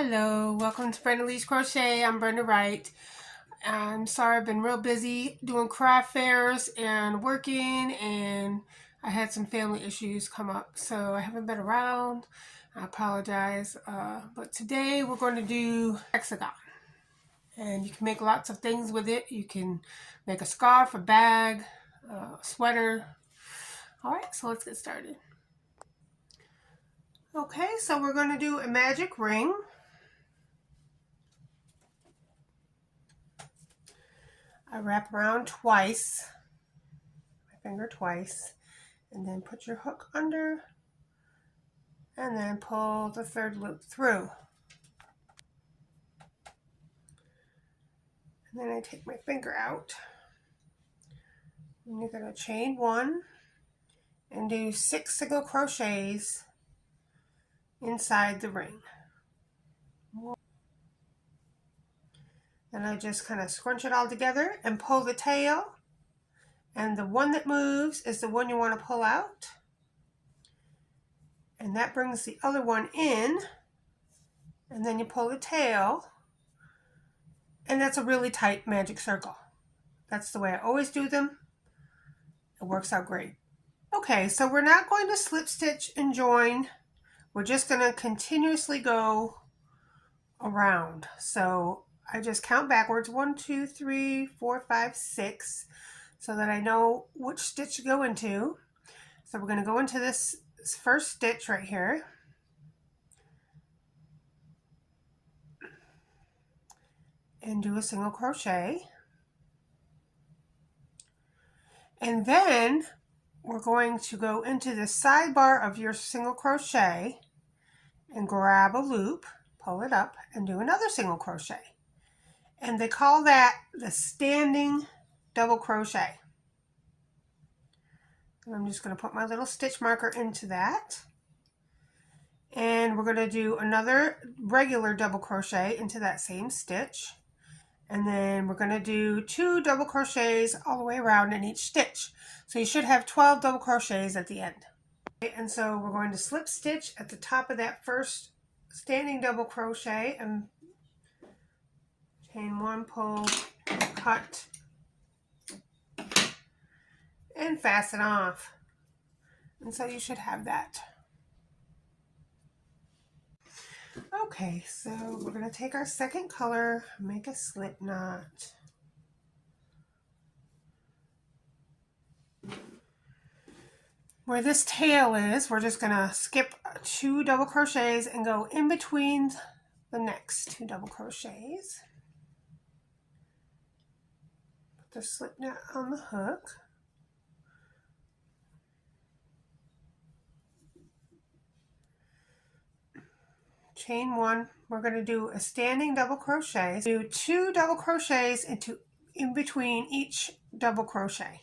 Hello, welcome to Brenda Lee's Crochet. I'm Brenda Wright. I'm sorry I've been real busy doing craft fairs and working, and I had some family issues come up, so I haven't been around. I apologize. But today we're going to do hexagon, and you can make lots of things with it. You can make a scarf, a bag, a sweater. All right, so let's get started. Okay, so we're going to do a magic ring. I wrap around twice, my finger twice, and then put your hook under, and then pull the third loop through. And then I take my finger out, and you're going to chain one and do 6 single crochets inside the ring. Then I just kind of scrunch it all together and pull the tail, and the one that moves is the one you want to pull out, and that brings the other one in, and then you pull the tail, and that's a really tight magic circle. That's the way I always do them. It works out great. Okay, so we're not going to slip stitch and join. We're just going to continuously go around. So I just count backwards, 1, 2, 3, 4, 5, 6, so that I know which stitch to go into. So we're going to go into this first stitch right here. And do a single crochet. And then we're going to go into the sidebar of your single crochet and grab a loop, pull it up, and do another single crochet. And they call that the standing double crochet. And I'm just going to put my little stitch marker into that. And we're going to do another regular double crochet into that same stitch. And then we're going to do 2 double crochets all the way around in each stitch. So you should have 12 double crochets at the end. And so we're going to slip stitch at the top of that first standing double crochet and chain 1, pull, cut, and fasten off. And so you should have that. Okay, so we're going to take our second color, make a slip knot. Where this tail is, we're just going to skip 2 double crochets and go in between the next 2 double crochets. Put the slip knot on the hook. Chain 1, we're going to do a standing double crochet. Do 2 double crochets in between each double crochet.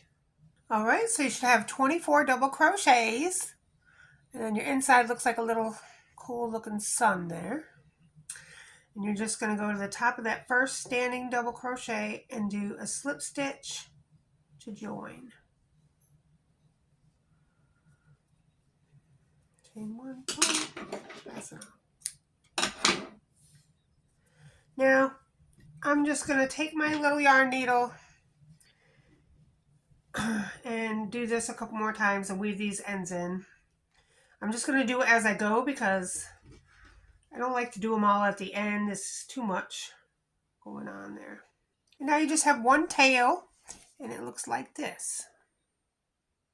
All right, so you should have 24 double crochets, and then your inside looks like a little cool looking sun there. And you're just going to go to the top of that first standing double crochet and do a slip stitch to join. Chain 1, pull, fasten off. Now, I'm just going to take my little yarn needle and do this a couple more times and weave these ends in. I'm just going to do it as I go because I don't like to do them all at the end. This is too much going on there. And now you just have one tail and it looks like this.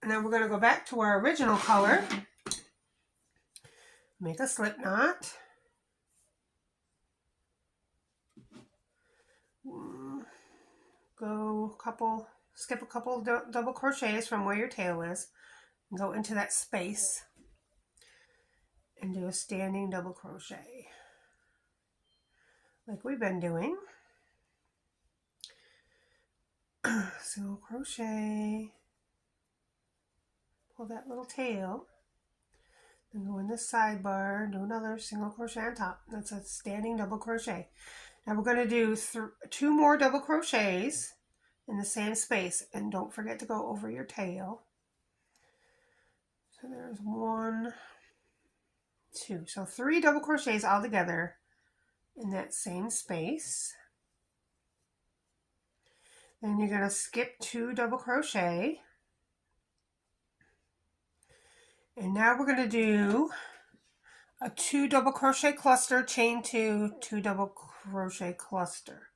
And then we're going to go back to our original color. Make a slip knot. Skip a couple double crochets from where your tail is. And go into that space and do a standing double crochet like we've been doing. Single crochet, pull that little tail, then go in the sidebar, do another single crochet on top. That's a standing double crochet. Now we're going to do 2 more double crochets in the same space, and don't forget to go over your tail. So there's 1, 2, so 3 double crochets all together in that same space. Then you're going to skip 2 double crochet. And now we're going to do a 2 double crochet cluster, chain 2, 2 double crochet cluster.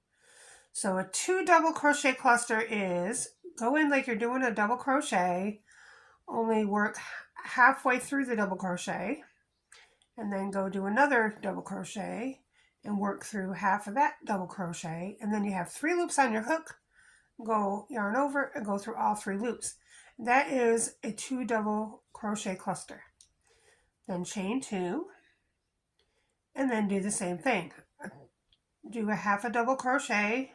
So a 2 double crochet cluster is go in like you're doing a double crochet, only work halfway through the double crochet, and then go do another double crochet and work through half of that double crochet, and then you have 3 loops on your hook, go yarn over and go through all 3 loops. That is a 2 double crochet cluster. Then chain 2 and then do the same thing. Do a half a double crochet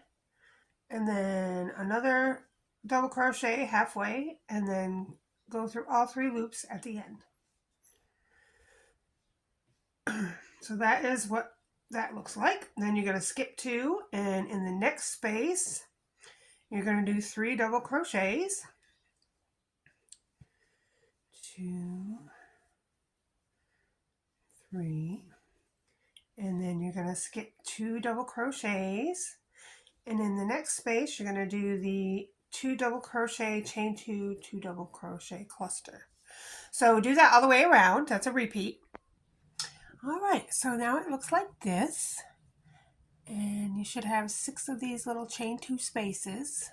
and then another double crochet halfway, and then go through all 3 loops at the end. So that is what that looks like. Then you're going to skip 2, and in the next space you're going to do 3 double crochets. 2, 3, and then you're going to skip 2 double crochets, and in the next space you're going to do the 2 double crochet, chain 2, 2 double crochet cluster. So do that all the way around. That's a repeat. All right, so now it looks like this, and you should have 6 of these little chain 2 spaces.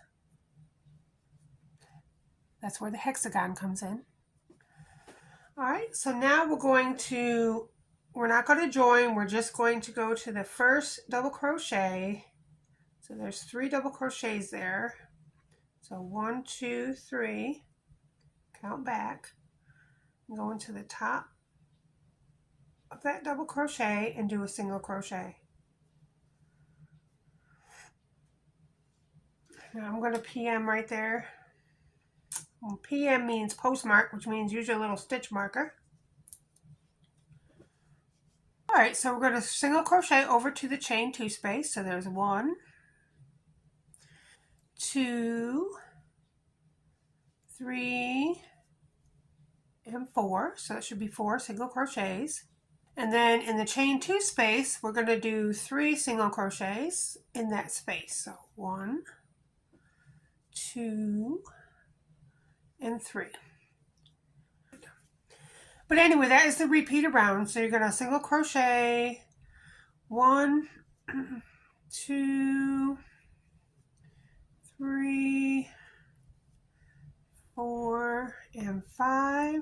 That's where the hexagon comes in. All right, so now we're not going to join, we're just going to go to the first double crochet. So there's 3 double crochets there. So 1, 2, 3, count back, go into the top of that double crochet and do a single crochet. Now I'm going to PM right there. Well, PM means postmark, which means use your little stitch marker. All right, so we're going to single crochet over to the chain 2 space. So there's 1, 2, 3, and 4. So it should be 4 single crochets. And then in the chain 2 space, we're going to do 3 single crochets in that space. So 1, 2, and 3. But anyway, that is the repeat around. So you're going to single crochet 1, 2, 3, 4, and 5.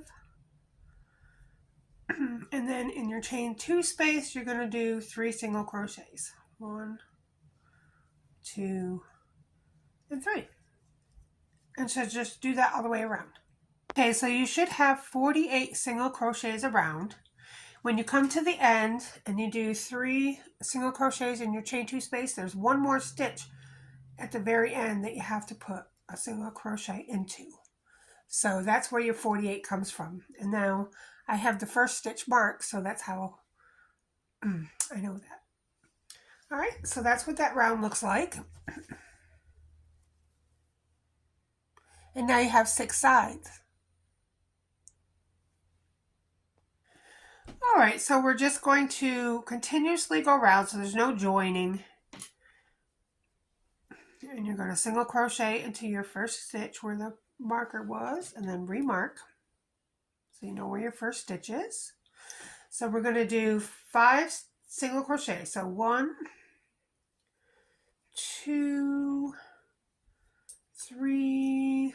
And then in your chain 2 space, you're going to do 3 single crochets. 1, 2, and 3. And so just do that all the way around. Okay, so you should have 48 single crochets around. When you come to the end and you do 3 single crochets in your chain 2 space, there's one more stitch at the very end that you have to put a single crochet into. So that's where your 48 comes from. And now I have the first stitch marked, so that's how I know that. All right, so that's what that round looks like. And now you have 6 sides. All right, so we're just going to continuously go around, so there's no joining. And you're going to single crochet into your first stitch where the marker was, and then remark, so you know where your first stitch is. So we're going to do 5 single crochets. So 1, 2, 3,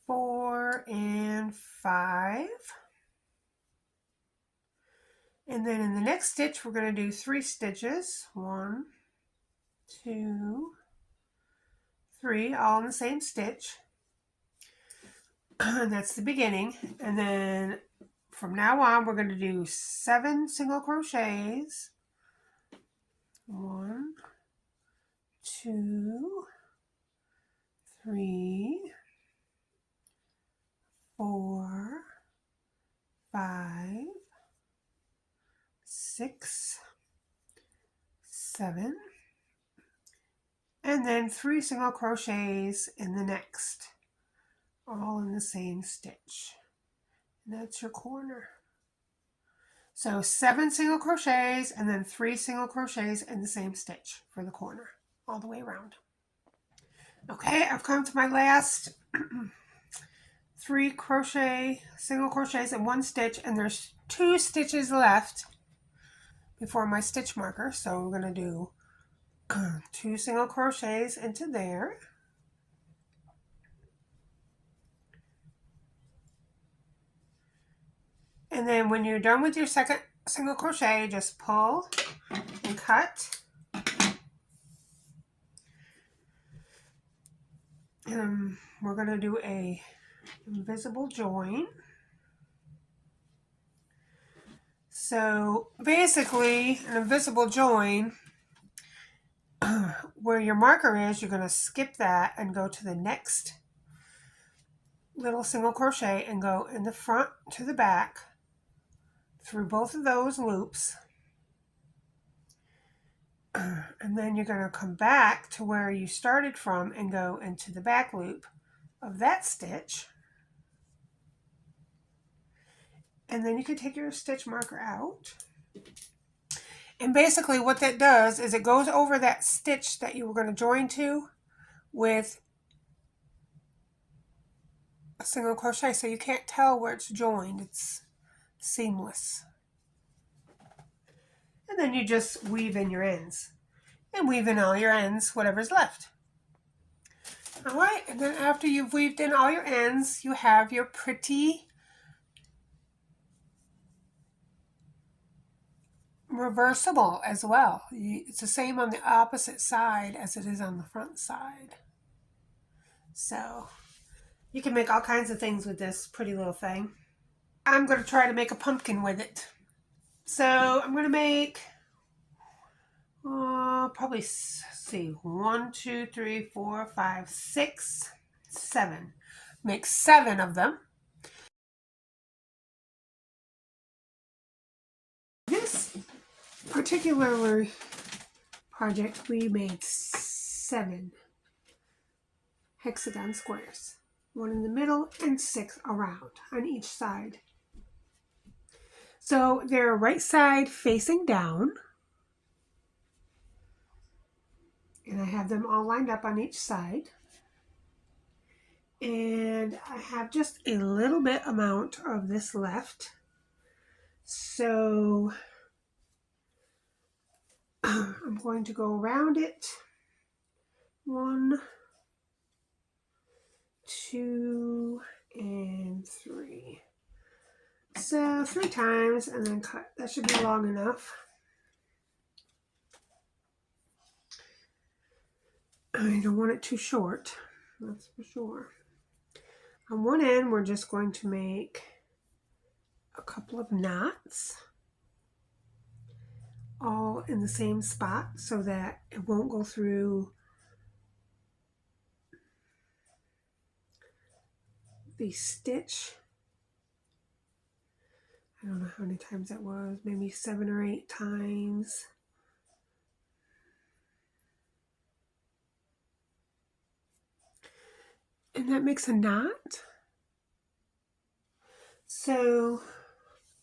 4, and 5. And then in the next stitch, we're going to do 3 stitches. 1, 2, 3, all in the same stitch. And that's the beginning. And then from now on, we're going to do 7 single crochets. 1, 2, 3, 4, 5, 6, 7, and then 3 single crochets in the next, all in the same stitch. And that's your corner. So 7 single crochets and then 3 single crochets in the same stitch for the corner all the way around. Okay, I've come to my last 3 single crochets in 1 stitch, and there's 2 stitches left before my stitch marker. So we're going to do 2 single crochets into there. And then when you're done with your second single crochet, just pull and cut. And we're going to do a invisible join. So basically, an invisible join, where your marker is, you're going to skip that and go to the next little single crochet and go in the front to the back through both of those loops. And then you're going to come back to where you started from and go into the back loop of that stitch. And then you can take your stitch marker out. And basically what that does is it goes over that stitch that you were going to join to with a single crochet, so you can't tell where it's joined. It's seamless. And then you just weave in your ends. And weave in all your ends, whatever's left. Alright, and then after you've weaved in all your ends, you have your pretty reversible as well. It's the same on the opposite side as it is on the front side. So you can make all kinds of things with this pretty little thing. I'm going to try to make a pumpkin with it. So I'm going to make probably, see, 1, 2, 3, 4, 5, 6, 7. Make 7 of them. This particular project, we made 7 hexagon squares. 1 in the middle and 6 around on each side. So they're right side facing down. And I have them all lined up on each side. And I have just a little bit amount of this left. So I'm going to go around it. 1, 2, and 3. So 3 times and then cut. That should be long enough. I don't want it too short, that's for sure. On one end, we're just going to make a couple of knots, all in the same spot so that it won't go through the stitch. I don't know how many times that was, maybe 7 or 8 times. And that makes a knot, so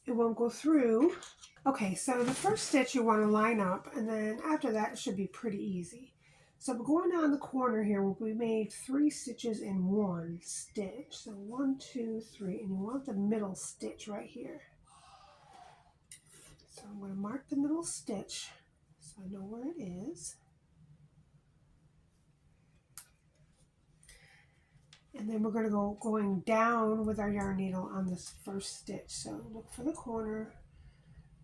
it won't go through. Okay, so the first stitch you want to line up, and then after that it should be pretty easy. So we're going down the corner here, we made 3 stitches in 1 stitch. So 1, 2, 3, and you want the middle stitch right here. So I'm going to mark the middle stitch so I know where it is. And then we're going to go going down with our yarn needle on this first stitch. So look for the corner,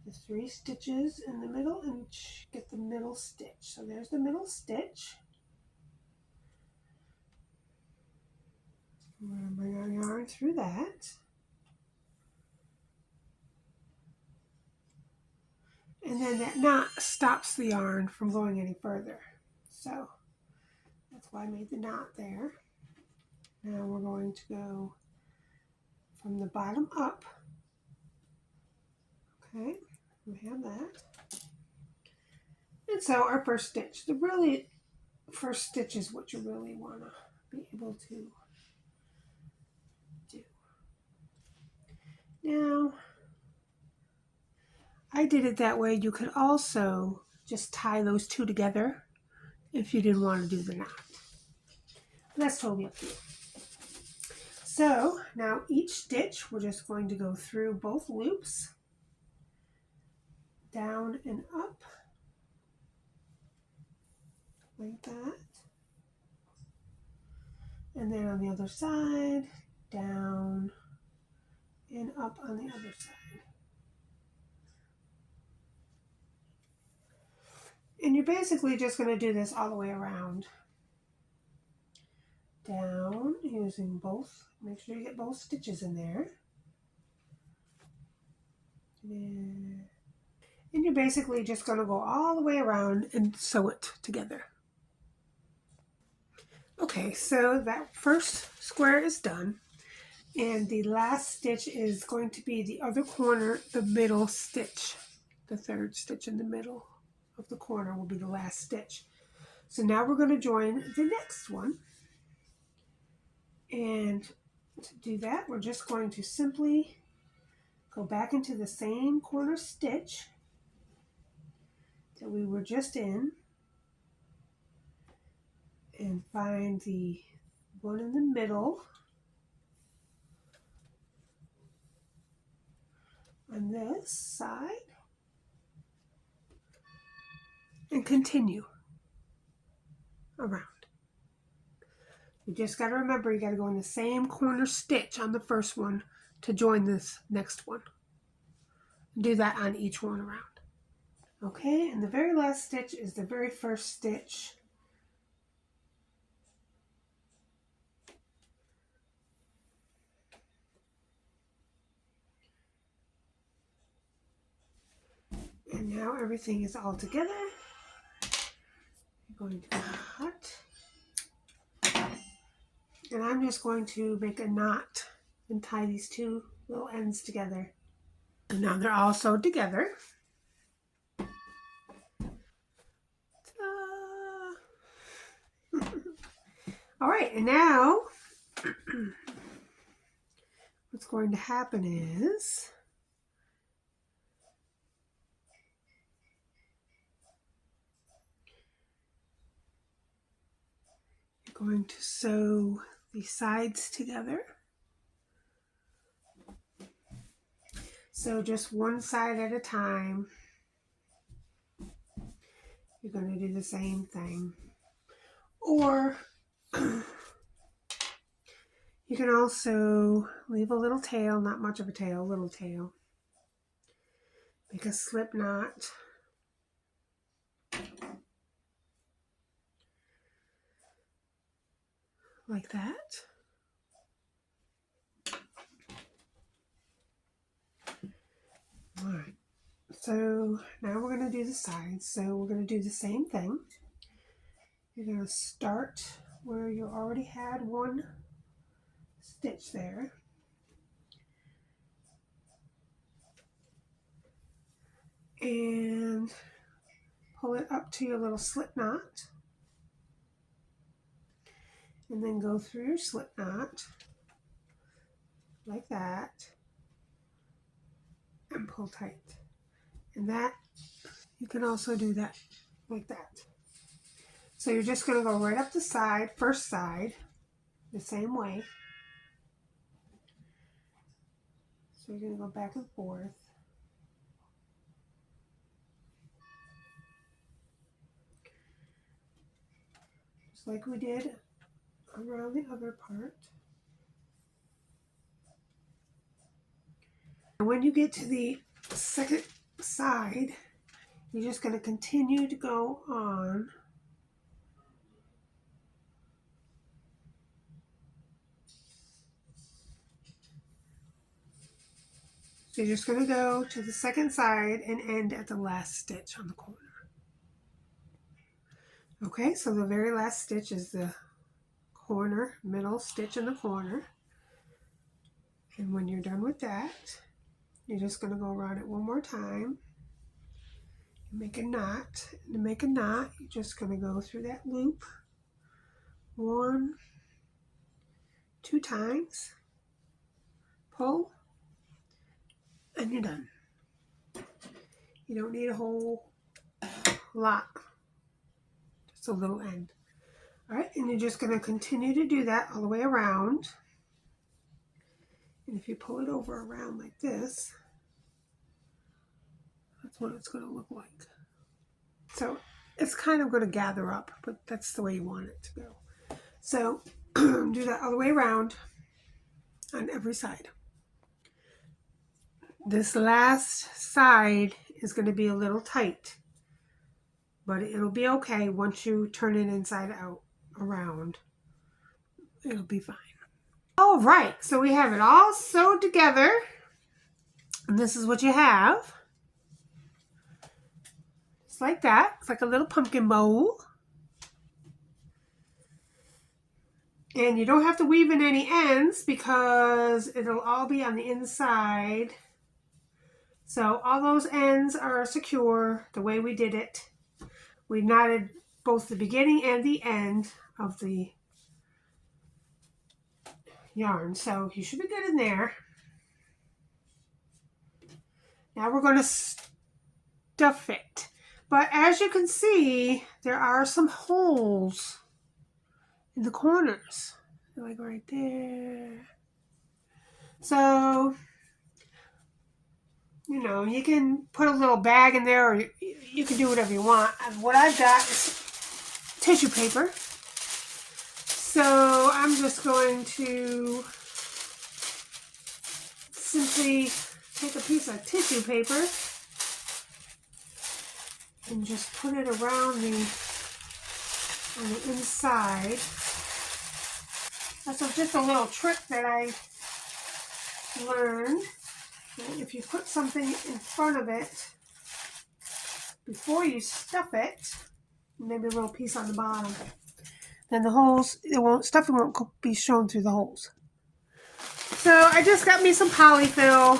the 3 stitches in the middle, and get the middle stitch. So there's the middle stitch. We're going to bring our yarn through that. And then that knot stops the yarn from going any further. So that's why I made the knot there. Now we're going to go from the bottom up. Okay, we have that. And so our first stitch, the really first stitch is what you really want to be able to do. Now, I did it that way. You could also just tie those two together if you didn't want to do the knot. That's totally up to you. So now each stitch, we're just going to go through both loops, down and up, like that. And then on the other side, down and up on the other side. And you're basically just going to do this all the way around. Down, using both, make sure you get both stitches in there. And you're basically just going to go all the way around and sew it together. Okay, so that first square is done. And the last stitch is going to be the other corner, the middle stitch. The third stitch in the middle of the corner will be the last stitch. So now we're going to join the next one. And to do that, we're just going to simply go back into the same corner stitch that we were just in and find the one in the middle on this side and continue around. You just got to remember, you got to go in the same corner stitch on the first one to join this next one. Do that on each one around. Okay, and the very last stitch is the very first stitch. And now everything is all together. You're going to cut. And I'm just going to make a knot and tie these two little ends together. And now they're all sewed together. All right, and now what's going to happen is you're going to sew the sides together. So just one side at a time. You're going to do the same thing. Or you can also leave a little tail, not much of a tail, a little tail. Make a slip knot. Like that. All right. So now we're going to do the sides. So we're going to do the same thing. You're going to start where you already had one stitch there. And pull it up to your little slip knot. And then go through your slip knot like that and pull tight. And that, you can also do that like that. So you're just going to go right up the side, first side, the same way. So you're going to go back and forth. Just like we did around the other part. And when you get to the second side, you're just going to continue to go on. So you're just going to go to the second side and end at the last stitch on the corner. Okay, so the very last stitch is the corner, middle stitch in the corner. And when you're done with that, you're just going to go around it one more time. Make a knot. And to make a knot, you're just going to go through that loop 1, 2 times, pull, and you're done. You don't need a whole lot, just a little end. All right, and you're just going to continue to do that all the way around. And if you pull it over around like this, that's what it's going to look like. So it's kind of going to gather up, but that's the way you want it to go. So do that all the way around on every side. This last side is going to be a little tight, but it'll be okay once you turn it inside out around. It'll be fine. All right, so we have it all sewed together, and this is what you have. Just like that. It's like a little pumpkin bowl. And you don't have to weave in any ends because it'll all be on the inside. So all those ends are secure the way we did it. We knotted both the beginning and the end of the yarn. So you should be good in there. Now we're going to stuff it. But as you can see, there are some holes in the corners. Like right there. So, you know, you can put a little bag in there, or you can do whatever you want. And what I've got is tissue paper. So I'm just going to simply take a piece of tissue paper and just put it around on the inside. That's just a little trick that I learned. If you put something in front of it before you stuff it, maybe a little piece on the bottom, then the holes, stuffing won't be shown through the holes. So I just got me some polyfill,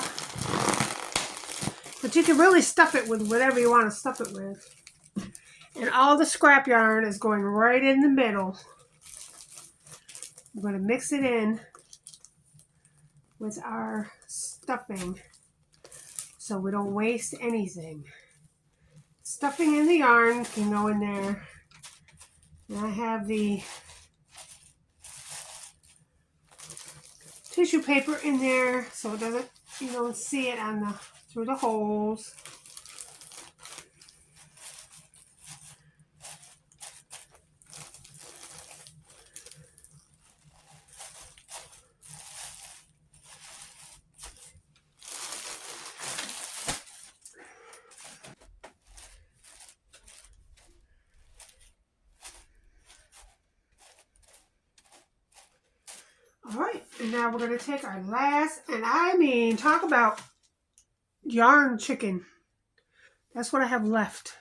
but you can really stuff it with whatever you want to stuff it with. And all the scrap yarn is going right in the middle. I'm going to mix it in with our stuffing so we don't waste anything. Stuffing in the yarn can go in there. And I have the tissue paper in there so it doesn't, you don't see it on through the holes. All right, and now we're going to take our last, and I mean, talk about yarn chicken. That's what I have left.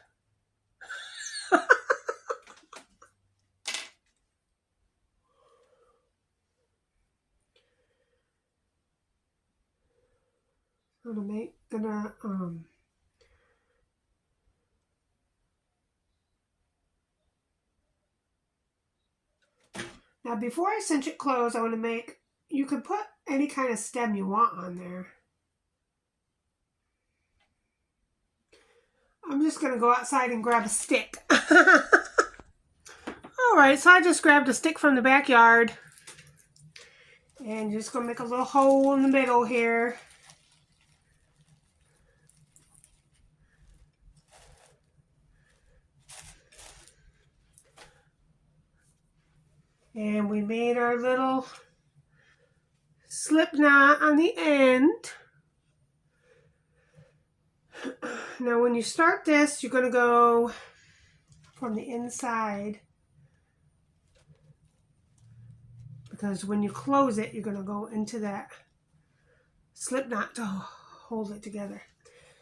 Now before I cinch it closed, I want to make, you can put any kind of stem you want on there. I'm just going to go outside and grab a stick. Alright, so I just grabbed a stick from the backyard. And just going to make a little hole in the middle here. And we made our little slip knot on the end. Now when you start this, you're going to go from the inside, because when you close it, you're going to go into that slip knot to hold it together.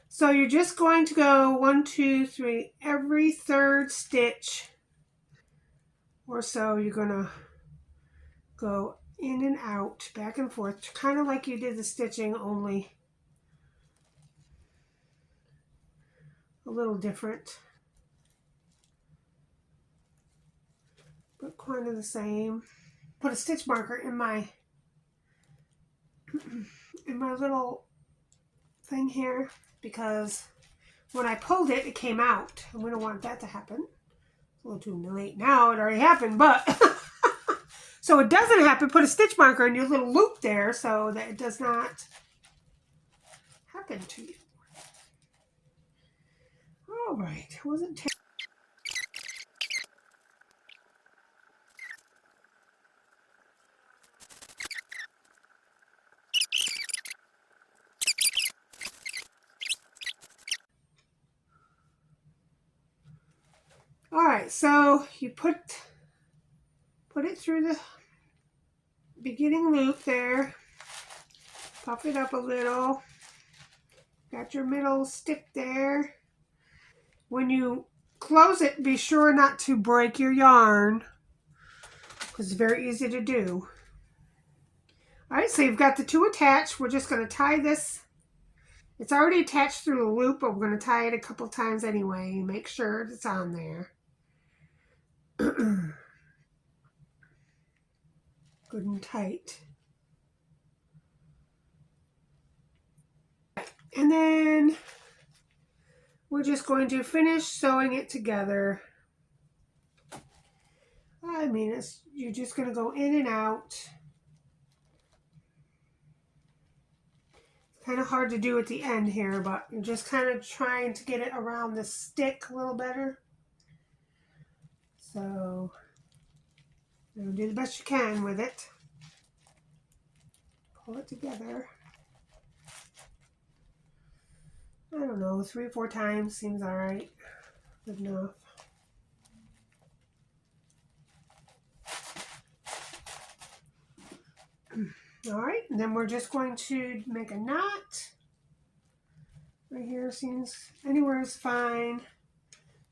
So you're just going to go 1, 2, 3, every third stitch or so, you're going to go in and out, back and forth, kind of like you did the stitching, only a little different, but kind of the same. Put a stitch marker in my little thing here, because when I pulled it, it came out. And we don't want that to happen. It's a little too late now. It already happened, but so it doesn't happen. Put a stitch marker in your little loop there so that it does not happen to you. All right. It wasn't terrible. All right, so you put it through the beginning loop there, puff it up a little, got your middle stick there. When you close it, be sure not to break your yarn because it's very easy to do. All right, so you've got the two attached. We're just going to tie this. It's already attached through the loop, but we're going to tie it a couple times anyway. Make sure it's on there. Good and tight. And then we're just going to finish sewing it together. I mean, you're just going to go in and out. It's kind of hard to do at the end here, but you're just kind of trying to get it around the stick a little better. So, do the best you can with it. Pull it together. I don't know, 3 or 4 times seems all right. Good enough. All right, and then we're just going to make a knot. Right here seems anywhere is fine.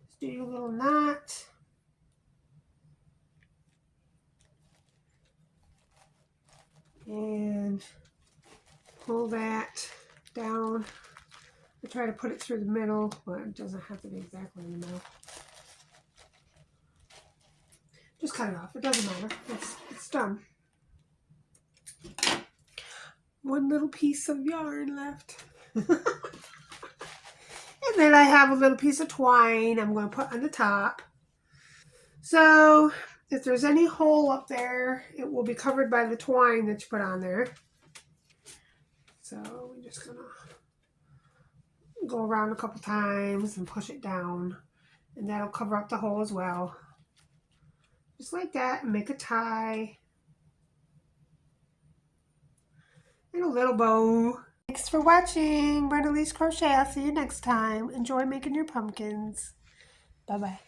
Just do your little knot. And pull that down. I try to put it through the middle, but it doesn't have to be exactly in the middle. Just cut it off. It doesn't matter. It's done. One little piece of yarn left. And then I have a little piece of twine I'm going to put on the top. So if there's any hole up there, it will be covered by the twine that you put on there. So we're just going to go around a couple times and push it down. And that'll cover up the hole as well. Just like that, and make a tie. And a little bow. Thanks for watching Brenda Lee's Crochet. I'll see you next time. Enjoy making your pumpkins. Bye-bye.